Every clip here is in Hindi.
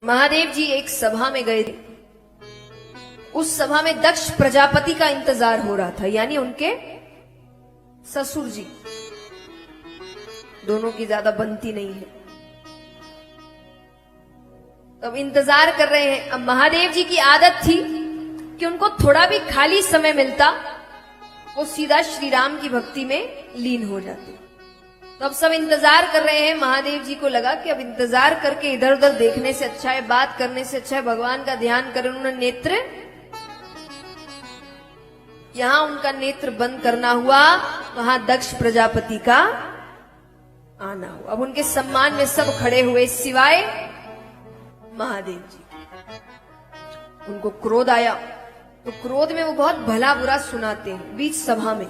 महादेव जी एक सभा में गए थे। उस सभा में दक्ष प्रजापति का इंतजार हो रहा था, यानी उनके ससुर जी। दोनों की ज्यादा बनती नहीं है, तब इंतजार कर रहे हैं। अब महादेव जी की आदत थी कि उनको थोड़ा भी खाली समय मिलता वो सीधा श्री राम की भक्ति में लीन हो जाते। तो अब सब इंतजार कर रहे हैं। महादेव जी को लगा कि अब इंतजार करके इधर उधर देखने से अच्छा है, बात करने से अच्छा है भगवान का ध्यान करें। उन्होंने नेत्र, यहां उनका नेत्र बंद करना हुआ, वहां दक्ष प्रजापति का आना हुआ। अब उनके सम्मान में सब खड़े हुए सिवाय महादेव जी। उनको क्रोध आया, तो क्रोध में वो बहुत भला बुरा सुनाते हैं बीच सभा में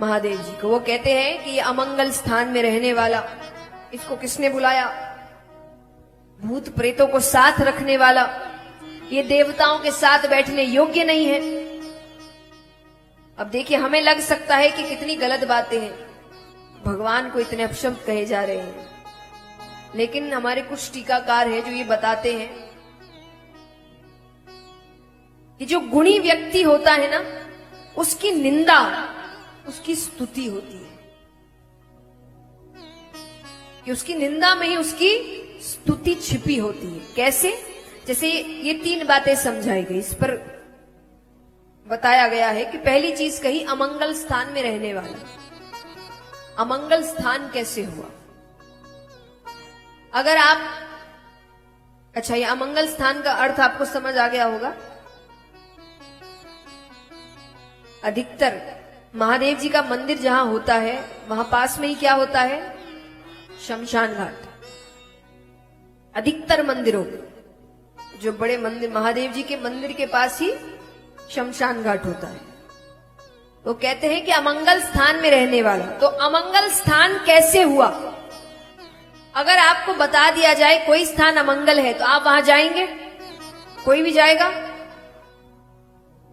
महादेव जी को। वो कहते हैं कि ये अमंगल स्थान में रहने वाला, इसको किसने बुलाया? भूत प्रेतों को साथ रखने वाला, ये देवताओं के साथ बैठने योग्य नहीं है। अब देखिए, हमें लग सकता है कि कितनी गलत बातें हैं, भगवान को इतने अपशब्द कहे जा रहे हैं, लेकिन हमारे कुछ टीकाकार हैं जो ये बताते हैं कि जो गुणी व्यक्ति होता है ना, उसकी निंदा उसकी स्तुति होती है, कि उसकी निंदा में ही उसकी स्तुति छिपी होती है। कैसे? जैसे ये तीन बातें समझाई गई, इस पर बताया गया है कि पहली चीज कही अमंगल स्थान में रहने वाला। अमंगल स्थान कैसे हुआ? अगर आप, अच्छा, ये अमंगल स्थान का अर्थ आपको समझ आ गया होगा। अधिकतर महादेव जी का मंदिर जहां होता है वहां पास में ही क्या होता है? शमशान घाट। अधिकतर मंदिरों में, जो बड़े मंदिर, महादेव जी के मंदिर के पास ही शमशान घाट होता है। तो कहते हैं कि अमंगल स्थान में रहने वाला। तो अमंगल स्थान कैसे हुआ? अगर आपको बता दिया जाए कोई स्थान अमंगल है तो आप वहां जाएंगे? कोई भी जाएगा?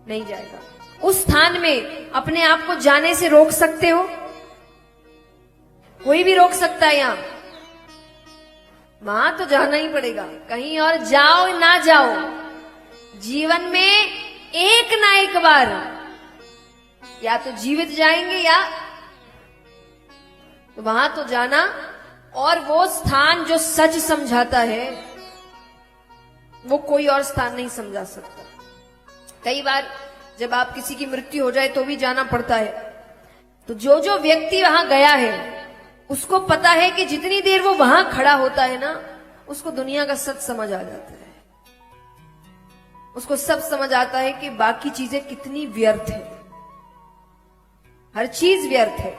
नहीं जाएगा। उस स्थान में अपने आप को जाने से रोक सकते हो? कोई भी रोक सकता है यहां? वहां तो जाना ही पड़ेगा। कहीं और जाओ ना जाओ, जीवन में एक ना एक बार या तो जीवित जाएंगे या तो वहां तो जाना। और वो स्थान जो सच समझाता है वो कोई और स्थान नहीं समझा सकता। कई बार जब आप किसी की मृत्यु हो जाए तो भी जाना पड़ता है। तो जो जो व्यक्ति वहां गया है उसको पता है कि जितनी देर वो वहां खड़ा होता है ना, उसको दुनिया का सच समझ आ जाता है। उसको सब समझ आता है कि बाकी चीजें कितनी व्यर्थ है। हर चीज व्यर्थ है,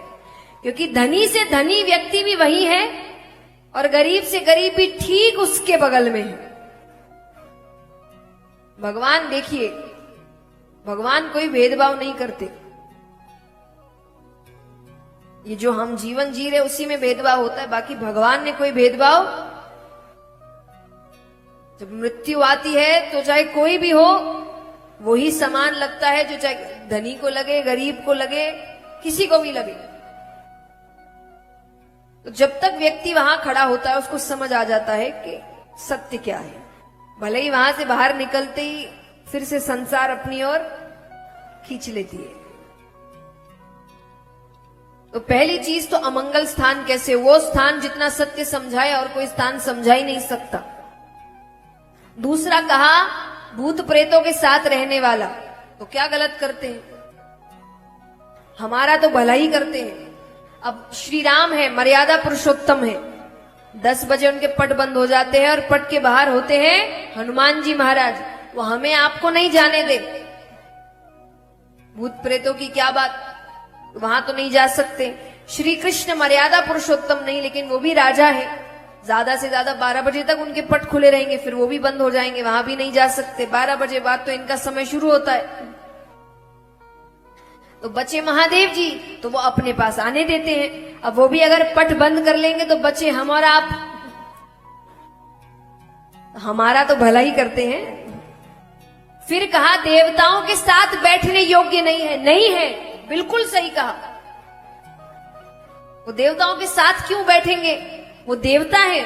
क्योंकि धनी से धनी व्यक्ति भी वही है और गरीब से गरीब भी ठीक उसके बगल में है। भगवान, देखिए, भगवान कोई भेदभाव नहीं करते। ये जो हम जीवन जी रहे उसी में भेदभाव होता है, बाकी भगवान ने कोई भेदभाव। जब मृत्यु आती है तो चाहे कोई भी हो वही समान लगता है, जो चाहे धनी को लगे, गरीब को लगे, किसी को भी लगे। तो जब तक व्यक्ति वहां खड़ा होता है उसको समझ आ जाता है कि सत्य क्या है। भले ही वहां से बाहर निकलते ही फिर से संसार अपनी ओर खींच लेती है। तो पहली चीज तो अमंगल स्थान कैसे? वो स्थान जितना सत्य समझाए और कोई स्थान समझा ही नहीं सकता। दूसरा कहा भूत प्रेतों के साथ रहने वाला। तो क्या गलत करते हैं? हमारा तो भला ही करते हैं। अब श्री राम है, मर्यादा पुरुषोत्तम है, 10 बजे उनके पट बंद हो जाते हैं और पट के बाहर होते हैं हनुमान जी महाराज। वो हमें आपको नहीं जाने दे। भूत प्रेतों की क्या बात, वहां तो नहीं जा सकते। श्री कृष्ण मर्यादा पुरुषोत्तम नहीं, लेकिन वो भी राजा है। ज्यादा से ज्यादा 12 बजे तक उनके पट खुले रहेंगे, फिर वो भी बंद हो जाएंगे, वहां भी नहीं जा सकते। 12 बजे बाद तो इनका समय शुरू होता है। तो बचे महादेव जी, तो वो अपने पास आने देते हैं। अब वो भी अगर पट बंद कर लेंगे तो बचे हम और आप। हमारा तो भला ही करते हैं। फिर कहा देवताओं के साथ बैठने योग्य नहीं है। नहीं है, बिल्कुल सही कहा। वो देवताओं के साथ क्यों बैठेंगे? वो देवता है।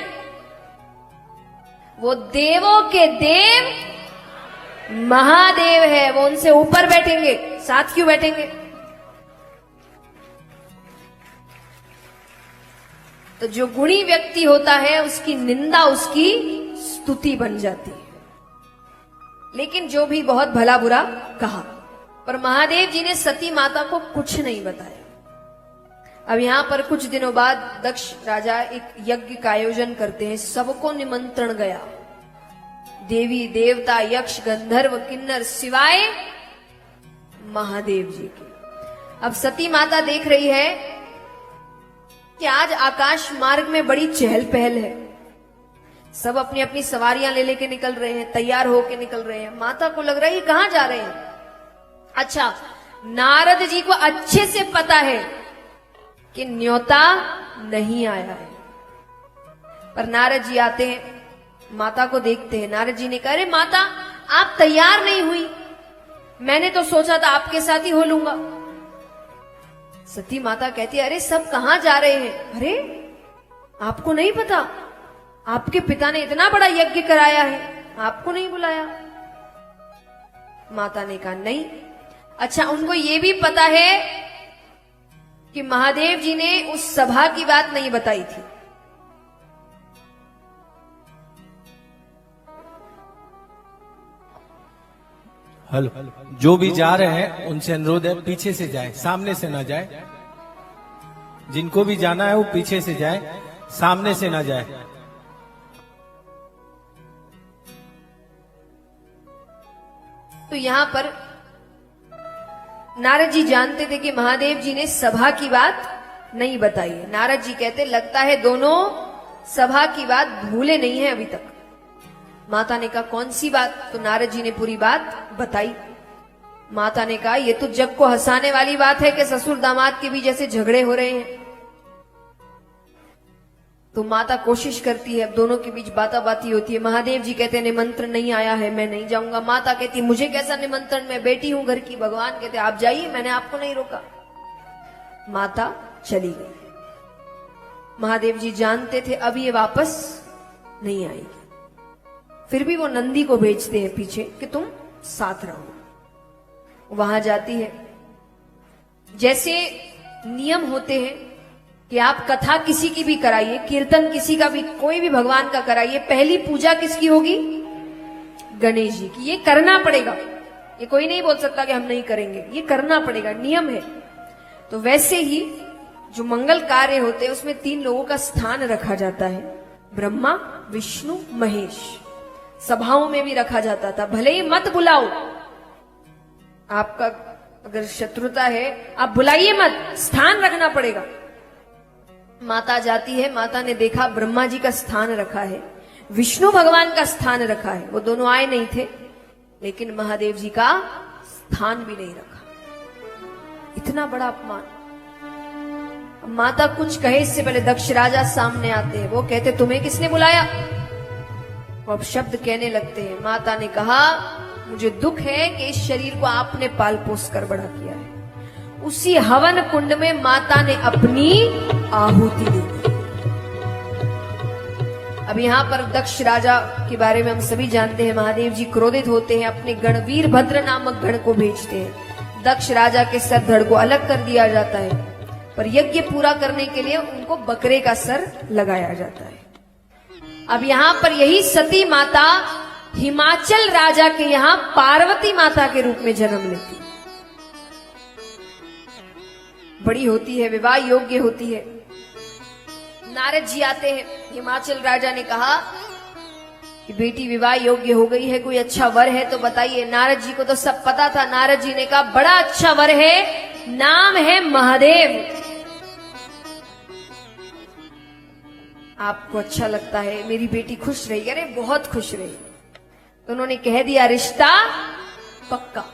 वो देवों के देव महादेव है, वो उनसे ऊपर बैठेंगे, साथ क्यों बैठेंगे? तो जो गुणी व्यक्ति होता है उसकी निंदा उसकी स्तुति बन जाती है। लेकिन जो भी बहुत भला बुरा कहा, पर महादेव जी ने सती माता को कुछ नहीं बताया। अब यहां पर कुछ दिनों बाद दक्ष राजा एक यज्ञ का आयोजन करते हैं, सबको निमंत्रण गया, देवी देवता यक्ष गंधर्व किन्नर सिवाय महादेव जी के। अब सती माता देख रही है कि आज आकाश मार्ग में बड़ी चहल पहल है, सब अपनी अपनी सवारियां ले लेके निकल रहे हैं, तैयार होके निकल रहे हैं। माता को लग रहा है ये कहां जा रहे हैं? अच्छा, नारद जी को अच्छे से पता है कि न्योता नहीं आया है, पर नारद जी आते हैं, माता को देखते हैं। नारद जी ने कहा, अरे माता आप तैयार नहीं हुई, मैंने तो सोचा था आपके साथ ही हो लूंगा। सती माता कहती है, अरे सब कहां जा रहे हैं? अरे आपको नहीं पता, आपके पिता ने इतना बड़ा यज्ञ कराया है, आपको नहीं बुलाया? माता ने कहा नहीं। अच्छा, उनको यह भी पता है कि महादेव जी ने उस सभा की बात नहीं बताई थी। हेलो, जो भी जा रहे हैं उनसे अनुरोध है पीछे से जाए, सामने से ना जाए। जिनको भी जाना है वो पीछे से जाए, सामने से ना जाए। तो यहां पर नारद जी जानते थे कि महादेव जी ने सभा की बात नहीं बताई है। नारद जी कहते, लगता है दोनों सभा की बात भूले नहीं है अभी तक। माता ने कहा, कौन सी बात? तो नारद जी ने पूरी बात बताई। माता ने कहा, ये तो जग को हंसाने वाली बात है कि ससुर दामाद के भी जैसे झगड़े हो रहे हैं। तो माता कोशिश करती है, अब दोनों के बीच बाता बाती होती है। महादेव जी कहते हैं, निमंत्रण नहीं आया है, मैं नहीं जाऊंगा। माता कहती, मुझे कैसा निमंत्रण, मैं बेटी हूं घर की। भगवान कहते, आप जाइए, मैंने आपको नहीं रोका। माता चली गई। महादेव जी जानते थे अब ये वापस नहीं आएगी, फिर भी वो नंदी को भेजते हैं पीछे कि तुम साथ रहो। वहां जाती है। जैसे नियम होते हैं कि आप कथा किसी की भी कराइए, कीर्तन किसी का भी, कोई भी भगवान का कराइए, पहली पूजा किसकी होगी? गणेश जी की। ये करना पड़ेगा, ये कोई नहीं बोल सकता कि हम नहीं करेंगे, ये करना पड़ेगा, नियम है। तो वैसे ही जो मंगल कार्य होते हैं उसमें 3 लोगों का स्थान रखा जाता है, ब्रह्मा विष्णु महेश। सभाओं में भी रखा जाता था, भले ही मत बुलाओ, आपका अगर शत्रुता है आप बुलाइए मत, स्थान रखना पड़ेगा। माता जाती है, माता ने देखा ब्रह्मा जी का स्थान रखा है, विष्णु भगवान का स्थान रखा है। वो दोनों आए नहीं थे, लेकिन महादेव जी का स्थान भी नहीं रखा। इतना बड़ा अपमान। माता कुछ कहे इससे पहले दक्ष राजा सामने आते हैं। वो कहते, तुम्हें किसने बुलाया? वो अब शब्द कहने लगते हैं। माता ने कहा, मुझे दुख है कि इस शरीर को आपने पाल पोस कर बड़ा किया है। उसी हवन कुंड में माता ने अपनी आहुति दी। अब यहां पर दक्ष राजा के बारे में हम सभी जानते हैं। महादेव जी क्रोधित होते हैं, अपने गण वीरभद्र नामक गण को भेजते हैं। दक्ष राजा के सर धड़ को अलग कर दिया जाता है, पर यज्ञ पूरा करने के लिए उनको बकरे का सर लगाया जाता है। अब यहां पर यही सती माता हिमाचल राजा के यहां पार्वती माता के रूप में जन्म लेती है। बड़ी होती है, विवाह योग्य होती है। नारद जी आते हैं। हिमाचल राजा ने कहा कि बेटी विवाह योग्य हो गई है, कोई अच्छा वर है तो बताइए। नारद जी को तो सब पता था। नारद जी ने कहा, बड़ा अच्छा वर है, नाम है महादेव। आपको अच्छा लगता है, मेरी बेटी खुश रही? अरे बहुत खुश रही। तो उन्होंने कह दिया, रिश्ता पक्का।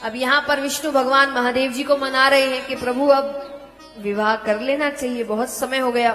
अब यहां पर विष्णु भगवान महादेव जी को मना रहे हैं कि प्रभु अब विवाह कर लेना चाहिए, बहुत समय हो गया।